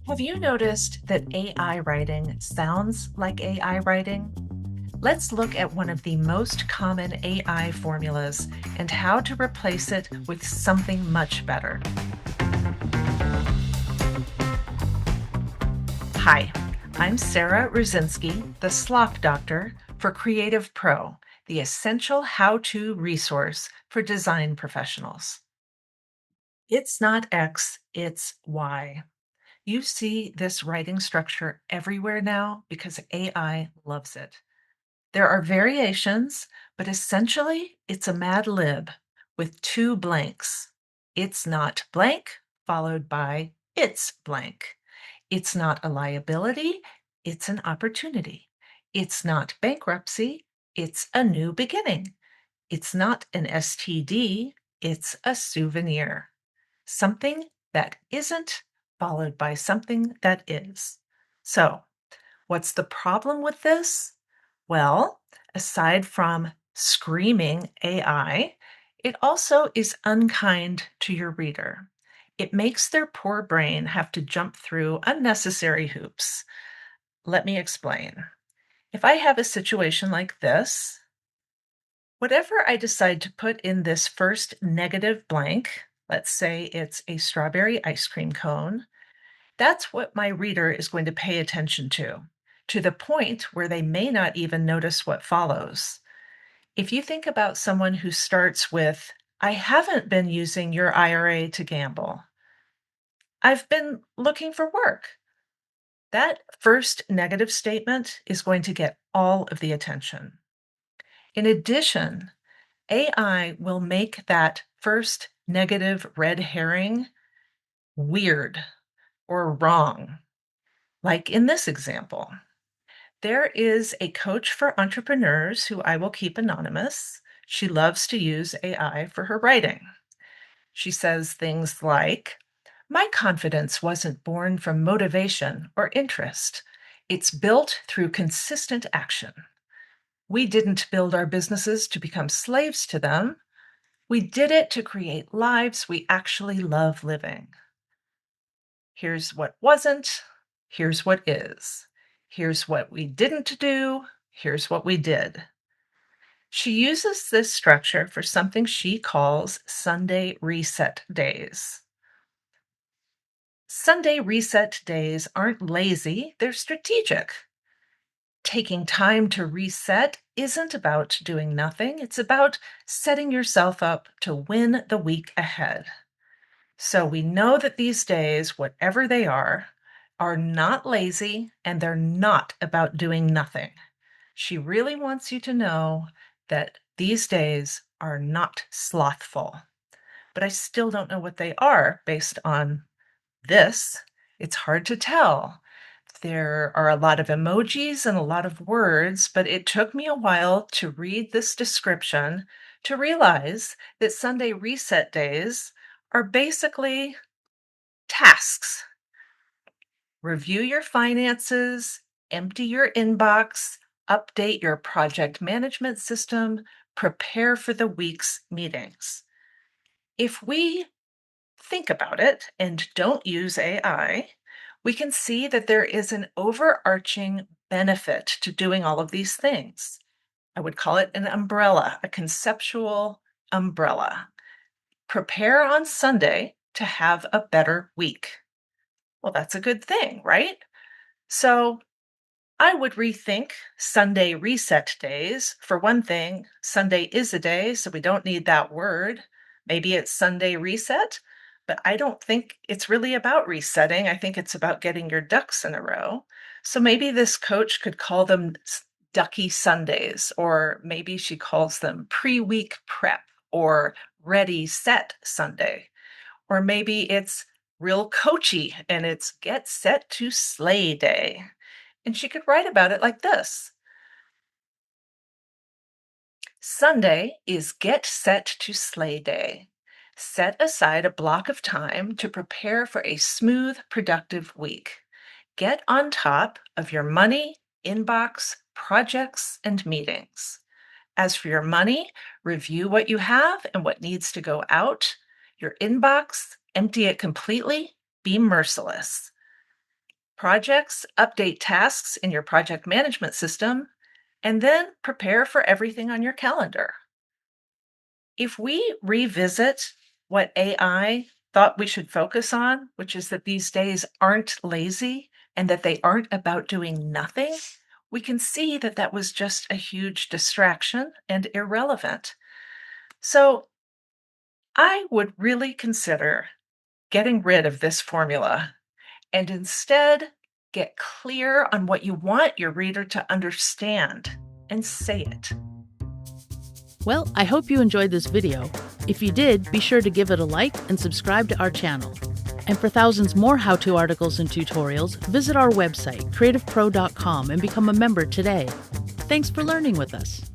Have you noticed that AI writing sounds like AI writing? Let's look at one of the most common AI formulas and how to replace it with something much better. Hi, I'm Sarah Ruzinski, the Slop Doctor for Creative Pro, the essential how to resource for design professionals. It's not X, it's Y. You see this writing structure everywhere now because AI loves it. There are variations, but essentially it's a Mad Lib with two blanks. It's not blank, followed by it's blank. It's not a liability, it's an opportunity. It's not bankruptcy, it's a new beginning. It's not an STD, it's a souvenir. Something that isn't followed by something that is. So, what's the problem with this? Well, aside from screaming AI, it also is unkind to your reader. It makes their poor brain have to jump through unnecessary hoops. Let me explain. If I have a situation like this, whatever I decide to put in this first negative blank, let's say it's a strawberry ice cream cone, that's what my reader is going to pay attention to the point where they may not even notice what follows. If you think about someone who starts with, I haven't been using your IRA to gamble, I've been looking for work. That first negative statement is going to get all of the attention. In addition, AI will make that first negative red herring weird or wrong, like in this example. There is a coach for entrepreneurs who I will keep anonymous. She loves to use AI for her writing. She says things like, my confidence wasn't born from motivation or interest. It's built through consistent action. We didn't build our businesses to become slaves to them. We did it to create lives we actually love living. Here's what wasn't. Here's what is. Here's what we didn't do. Here's what we did. She uses this structure for something she calls Sunday reset days. Sunday reset days aren't lazy, they're strategic. Taking time to reset isn't about doing nothing, it's about setting yourself up to win the week ahead. So we know that these days, whatever they are not lazy and they're not about doing nothing. She really wants you to know that these days are not slothful. But I still don't know what they are based on this. It's hard to tell. There are a lot of emojis and a lot of words, but it took me a while to read this description to realize that Sunday reset days are basically tasks. Review your finances, empty your inbox, update your project management system, prepare for the week's meetings. If we think about it and don't use AI, we can see that there is an overarching benefit to doing all of these things. I would call it an umbrella, a conceptual umbrella. Prepare on Sunday to have a better week. Well, that's a good thing, right? So I would rethink Sunday reset days. For one thing, Sunday is a day, so we don't need that word. Maybe it's Sunday reset, but I don't think it's really about resetting. I think it's about getting your ducks in a row. So maybe this coach could call them Ducky Sundays, or maybe she calls them pre week prep or ready set Sunday. Or maybe it's real coachy and it's get set to slay day. And she could write about it like this: Sunday is get set to slay day. Set aside a block of time to prepare for a smooth, productive week. Get on top of your money, inbox, projects, and meetings. As for your money, review what you have and what needs to go out. Your inbox, empty it completely. Be merciless. projects, update tasks in your project management system, and then prepare for everything on your calendar. If we revisit what AI thought we should focus on, which is that these days aren't lazy and that they aren't about doing nothing, we can see that that was just a huge distraction and irrelevant. So I would really consider getting rid of this formula and instead get clear on what you want your reader to understand and say it. Well, I hope you enjoyed this video. If you did, be sure to give it a like and subscribe to our channel. And for thousands more how-to articles and tutorials, visit our website, creativepro.com, and become a member today. Thanks for learning with us.